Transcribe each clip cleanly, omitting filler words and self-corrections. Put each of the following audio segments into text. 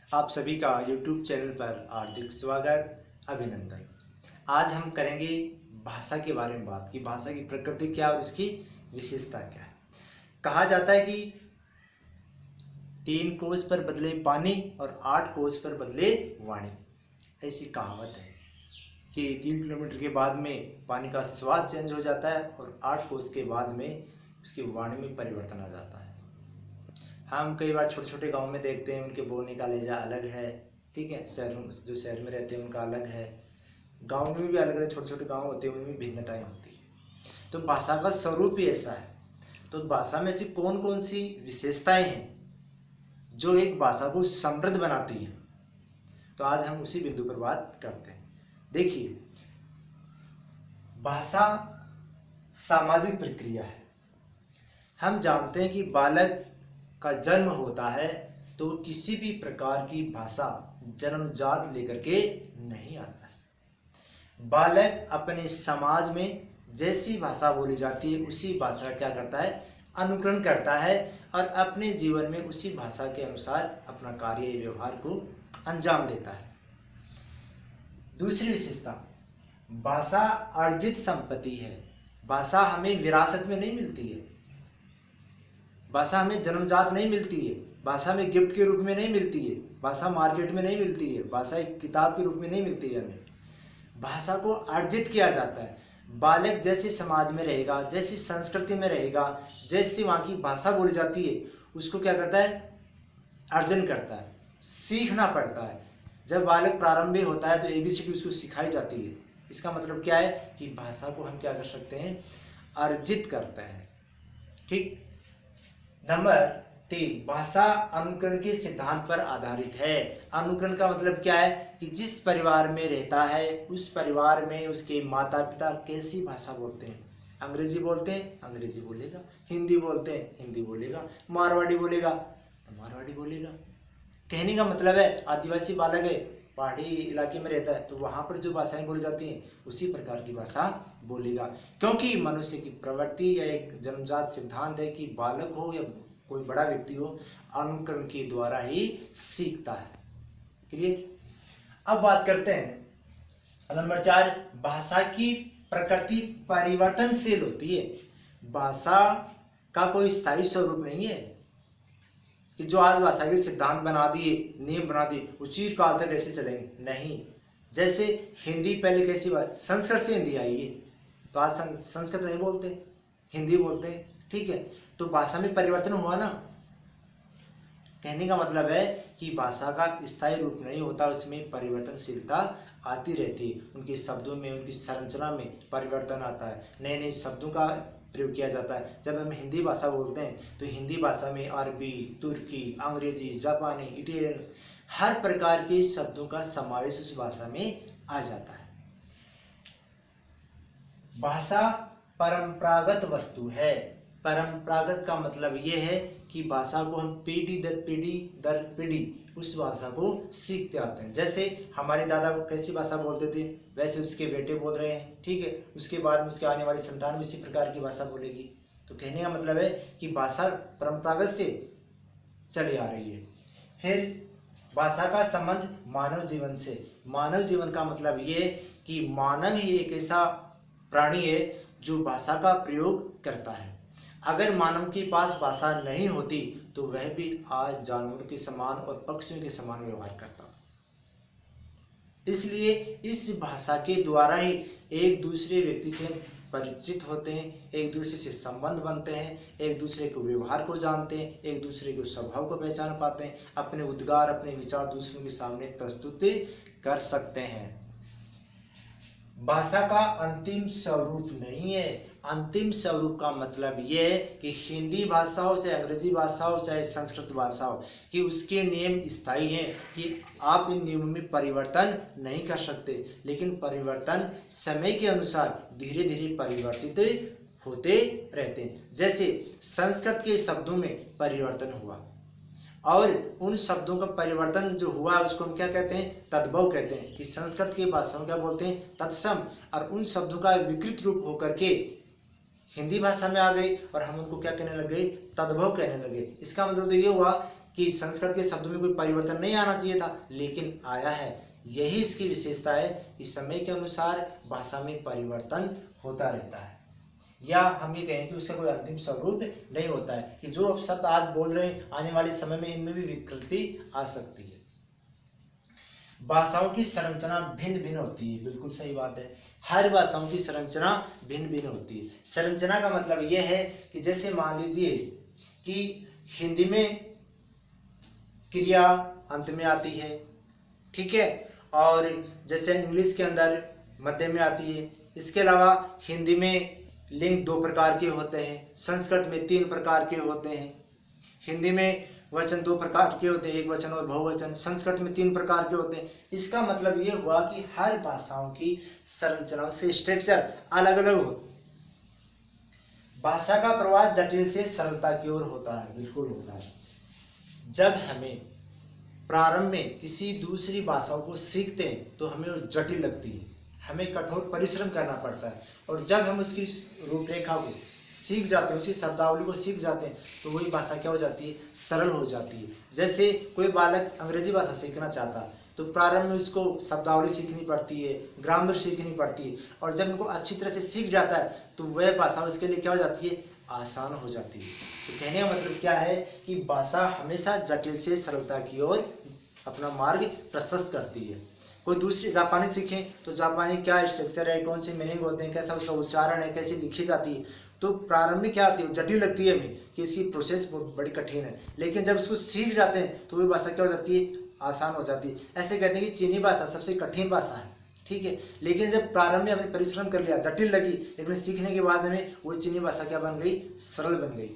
आप सभी का YouTube चैनल पर हार्दिक स्वागत, अभिनंदन। आज हम करेंगे भाषा के बारे में बात कि भाषा की प्रकृति क्या है और उसकी विशेषता क्या है। कहा जाता है कि 3 कोस पर बदले पानी और 8 कोस पर बदले वाणी। ऐसी कहावत है कि 3 किलोमीटर के बाद में पानी का स्वाद चेंज हो जाता है और 8 कोस के बाद में उसकी वाणी में परिवर्तन आ जाता है। हम कई बार छोटे छोटे गांव में देखते हैं, उनके बोलने का लहजा अलग है, ठीक है। जो शहर में रहते हैं उनका अलग है, गांव में भी अलग अलग छोटे छोटे गांव होते हैं, उनमें भिन्नताएं होती है। तो भाषा का स्वरूप ही ऐसा है। तो भाषा में से कौन कौन सी विशेषताएं हैं जो एक भाषा को समृद्ध बनाती है, तो आज हम उसी बिंदु पर बात करते हैं। देखिए, भाषा सामाजिक प्रक्रिया है। हम जानते हैं कि बालक का जन्म होता है तो किसी भी प्रकार की भाषा जन्मजात लेकर के नहीं आता है। बालक अपने समाज में जैसी भाषा बोली जाती है उसी भाषा का क्या करता है, अनुकरण करता है और अपने जीवन में उसी भाषा के अनुसार अपना कार्य व्यवहार को अंजाम देता है। दूसरी विशेषता, भाषा अर्जित संपत्ति है। भाषा हमें विरासत में नहीं मिलती है, भाषा हमें जन्मजात नहीं मिलती है, भाषा में गिफ्ट के रूप में नहीं मिलती है, भाषा मार्केट में नहीं मिलती है, भाषा एक किताब के रूप में नहीं मिलती है। हमें भाषा को अर्जित किया जाता है। बालक जैसे समाज में रहेगा, जैसी संस्कृति में रहेगा, जैसी वहाँ की भाषा बोली जाती है, उसको क्या करता है, अर्जन करता है, सीखना पड़ता है। जब बालक प्रारंभिक होता है तो ABCD उसको सिखाई जाती है। इसका मतलब क्या है कि भाषा को हम क्या कर सकते हैं, अर्जित करते हैं, ठीक। नंबर 3, भाषा अनुकरण के सिद्धांत पर आधारित है। अनुकरण का मतलब क्या है कि जिस परिवार में रहता है उस परिवार में उसके माता पिता कैसी भाषा बोलते हैं, अंग्रेजी बोलते हैं अंग्रेजी बोलेगा, हिंदी बोलते हैं हिंदी बोलेगा, मारवाड़ी बोलेगा तो मारवाड़ी बोलेगा। कहने का मतलब है आदिवासी बालक है, पहाड़ी इलाके में रहता है तो वहाँ पर जो भाषाएं बोली जाती हैं उसी प्रकार की भाषा बोलेगा। क्योंकि मनुष्य की प्रवृत्ति या एक जन्मजात सिद्धांत है कि बालक हो या कोई बड़ा व्यक्ति हो, अनुकरण के द्वारा ही सीखता है। क्लियर। अब बात करते हैं नंबर 4, भाषा की प्रकृति परिवर्तनशील होती है। भाषा का कोई स्थायी स्वरूप नहीं है कि जो आज भाषा के सिद्धांत बना दिए, नियम बना दिए, वो चिरकाल तक ऐसे चलेंगे, नहीं। जैसे हिंदी पहले कैसी बात, संस्कृत से हिंदी आई है, तो आज संस्कृत नहीं बोलते, हिंदी बोलते हैं, ठीक है। तो भाषा में परिवर्तन हुआ ना। कहने का मतलब है कि भाषा का स्थायी रूप नहीं होता, उसमें परिवर्तनशीलता आती रहती है। उनके शब्दों में, उनकी संरचना में परिवर्तन आता है, नए नए शब्दों का प्रयोग किया जाता है। जब हम हिंदी भाषा बोलते हैं तो हिंदी भाषा में अरबी, तुर्की, अंग्रेजी, जापानी, इटालियन, हर प्रकार के शब्दों का समावेश उस भाषा में आ जाता है। भाषा परंपरागत वस्तु है। परंपरागत का मतलब ये है कि भाषा को हम पीढ़ी दर पीढ़ी उस भाषा को सीखते आते हैं। जैसे हमारे दादा कैसी भाषा बोलते थे वैसे उसके बेटे बोल रहे हैं, ठीक है। उसके बाद में उसके आने वाली संतान भी इसी प्रकार की भाषा बोलेगी। तो कहने का मतलब है कि भाषा परंपरागत से चली आ रही है। फिर भाषा का संबंध मानव जीवन से। मानव जीवन का मतलब ये है कि मानव ही एक ऐसा प्राणी है जो भाषा का प्रयोग करता है। अगर मानव के पास भाषा नहीं होती तो वह भी आज जानवरों के समान और पक्षियों के समान व्यवहार करता। इसलिए इस भाषा के द्वारा ही एक दूसरे व्यक्ति से परिचित होते हैं, एक दूसरे से संबंध बनते हैं, एक दूसरे के व्यवहार को जानते हैं, एक दूसरे के स्वभाव को पहचान पाते हैं, अपने उद्गार, अपने विचार दूसरों के सामने प्रस्तुत कर सकते हैं। भाषा का अंतिम स्वरूप नहीं है। अंतिम स्वरूप का मतलब ये है कि हिंदी भाषा हो, चाहे अंग्रेजी भाषा हो, चाहे संस्कृत भाषा हो, कि उसके नियम स्थायी हैं कि आप इन नियमों में परिवर्तन नहीं कर सकते। लेकिन परिवर्तन समय के अनुसार धीरे धीरे परिवर्तित होते रहते हैं। जैसे संस्कृत के शब्दों में परिवर्तन हुआ और उन शब्दों का परिवर्तन जो हुआ उसको हम क्या कहते हैं, तद्भव कहते हैं। कि संस्कृत की भाषा में क्या बोलते हैं, तत्सम, और उन शब्दों का विकृत रूप होकर के हिंदी भाषा में आ गई और हम उनको क्या कहने लगे, तद्भव कहने लगे। इसका मतलब तो ये हुआ कि संस्कृत के शब्दों में कोई परिवर्तन नहीं आना चाहिए था, लेकिन आया है। यही इसकी विशेषता है कि समय के अनुसार भाषा में परिवर्तन होता रहता है, या हम ये कहें कि उसका कोई अंतिम स्वरूप नहीं होता है, कि जो अब शब्द आज बोल रहे हैं आने वाले समय में इनमें भी विकृति आ सकती है। भाषाओं की संरचना भिन्न भिन्न होती है, बिल्कुल सही बात है। हर भाषाओं की संरचना भिन्न भिन्न होती है। संरचना का मतलब यह है कि जैसे मान लीजिए कि हिंदी में क्रिया अंत में आती है, ठीक है, और जैसे इंग्लिश के अंदर मध्य में आती है। इसके अलावा हिंदी में लिंग 2 प्रकार के होते हैं, संस्कृत में 3 प्रकार के होते हैं। हिंदी में वचन 2 प्रकार के होते हैं, एक वचन और बहुवचन। संस्कृत में 3 प्रकार के होते हैं। इसका मतलब ये हुआ कि हर भाषाओं की संरचना, उसके स्ट्रक्चर अलग अलग हो। भाषा का प्रवास जटिल से सरलता की ओर होता है, बिल्कुल होता है। जब हमें प्रारंभ में किसी दूसरी भाषाओं को सीखते हैं तो हमें वो जटिल लगती है, हमें कठोर परिश्रम करना पड़ता है, और जब हम उसकी रूपरेखा को सीख जाते हैं, उसकी शब्दावली को सीख जाते हैं, तो वही भाषा क्या हो जाती है, सरल हो जाती है। जैसे कोई बालक अंग्रेजी भाषा सीखना चाहता है तो प्रारंभ में उसको शब्दावली सीखनी पड़ती है, ग्रामर सीखनी पड़ती है, और जब उनको अच्छी तरह से सीख जाता है तो वह भाषा उसके लिए क्या हो जाती है, आसान हो जाती है। तो कहने का मतलब क्या है कि भाषा हमेशा जटिल से सरलता की ओर अपना मार्ग प्रशस्त करती है। कोई दूसरी जापानी सीखें तो जापानी क्या स्ट्रक्चर है, कौन से मीनिंग होते हैं, कैसा उसका उच्चारण है, कैसे लिखी जाती है, तो प्रारंभ में क्या आती है, जटिल लगती है हमें कि इसकी प्रोसेस बहुत बड़ी कठिन है, लेकिन जब उसको सीख जाते हैं तो वही भाषा क्या हो जाती है, आसान हो जाती है। ऐसे कहते हैं कि चीनी भाषा सबसे कठिन भाषा है, ठीक है, लेकिन जब प्रारंभ में हमने परिश्रम कर लिया, जटिल लगी, लेकिन सीखने के बाद हमें वो चीनी भाषा क्या बन गई, सरल बन गई।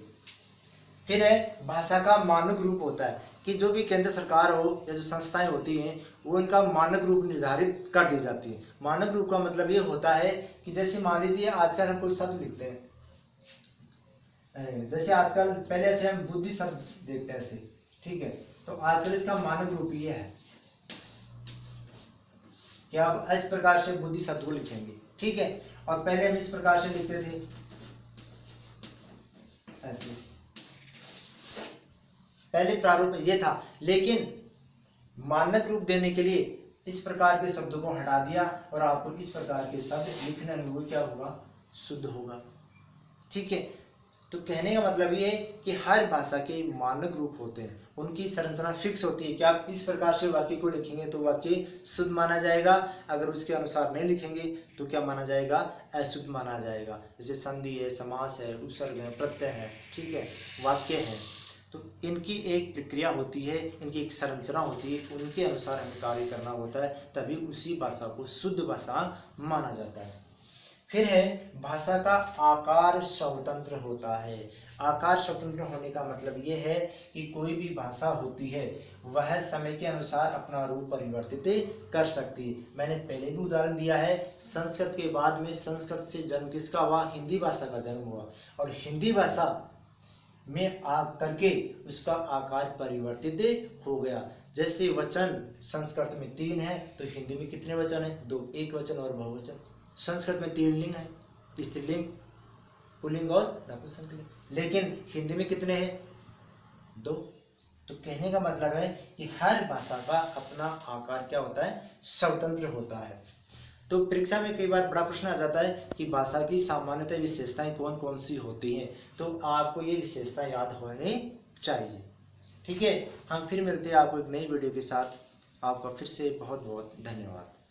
फिर है भाषा का मानक रूप होता है, कि जो भी केंद्र सरकार हो या जो संस्थाएं होती हैं वो इनका मानक रूप निर्धारित कर दी जाती है। मानक रूप का मतलब ये होता है कि जैसे मान लीजिए आजकल हम कोई शब्द लिखते हैं, जैसे आजकल पहले ऐसे हम बुद्धि शब्द देखते हैं ऐसे, ठीक है, तो आजकल इसका मानक रूप ये है कि आप इस प्रकार से बुद्धि शब्द को लिखेंगे, ठीक है, और पहले हम इस प्रकार से लिखते थे ऐसे, पहले प्रारूप ये था, लेकिन मानक रूप देने के लिए इस प्रकार के शब्दों को हटा दिया और आपको इस प्रकार के शब्द लिखने में वो क्या होगा, शुद्ध होगा, ठीक है। तो कहने का मतलब ये है कि हर भाषा के मानक रूप होते हैं, उनकी संरचना फिक्स होती है कि आप इस प्रकार से वाक्य को लिखेंगे तो वाक्य शुद्ध माना जाएगा, अगर उसके अनुसार नहीं लिखेंगे तो क्या माना जाएगा, अशुद्ध माना जाएगा। जैसे संधि है, समास है, उपसर्ग है, प्रत्यय है, ठीक है, वाक्य है, तो इनकी एक प्रक्रिया होती है, इनकी एक संरचना होती है, उनके अनुसार हमें कार्य करना होता है, तभी उसी भाषा को शुद्ध भाषा माना जाता है। फिर है भाषा का आकार स्वतंत्र होता है। आकार स्वतंत्र होने का मतलब ये है कि कोई भी भाषा होती है वह समय के अनुसार अपना रूप परिवर्तित कर सकती है। मैंने पहले भी उदाहरण दिया है, संस्कृत के बाद में संस्कृत से जन्म किसका हुआ, हिंदी भाषा का जन्म हुआ, और हिंदी भाषा में आ करके उसका आकार परिवर्तित हो गया। जैसे वचन संस्कृत में 3 है तो हिंदी में कितने वचन है, 2, एक वचन और बहुवचन। संस्कृत में 3 लिंग है, स्त्रीलिंग, पुल्लिंग और नपुंसकलिंग, लेकिन हिंदी में कितने हैं, 2। तो कहने का मतलब है कि हर भाषा का अपना आकार क्या होता है, स्वतंत्र होता है। तो परीक्षा में कई बार बड़ा प्रश्न आ जाता है कि भाषा की सामान्यतः विशेषताएं कौन कौन सी होती हैं, तो आपको ये विशेषता याद होनी चाहिए, ठीक है। हम फिर मिलते हैं आपको एक नई वीडियो के साथ। आपका फिर से बहुत बहुत धन्यवाद।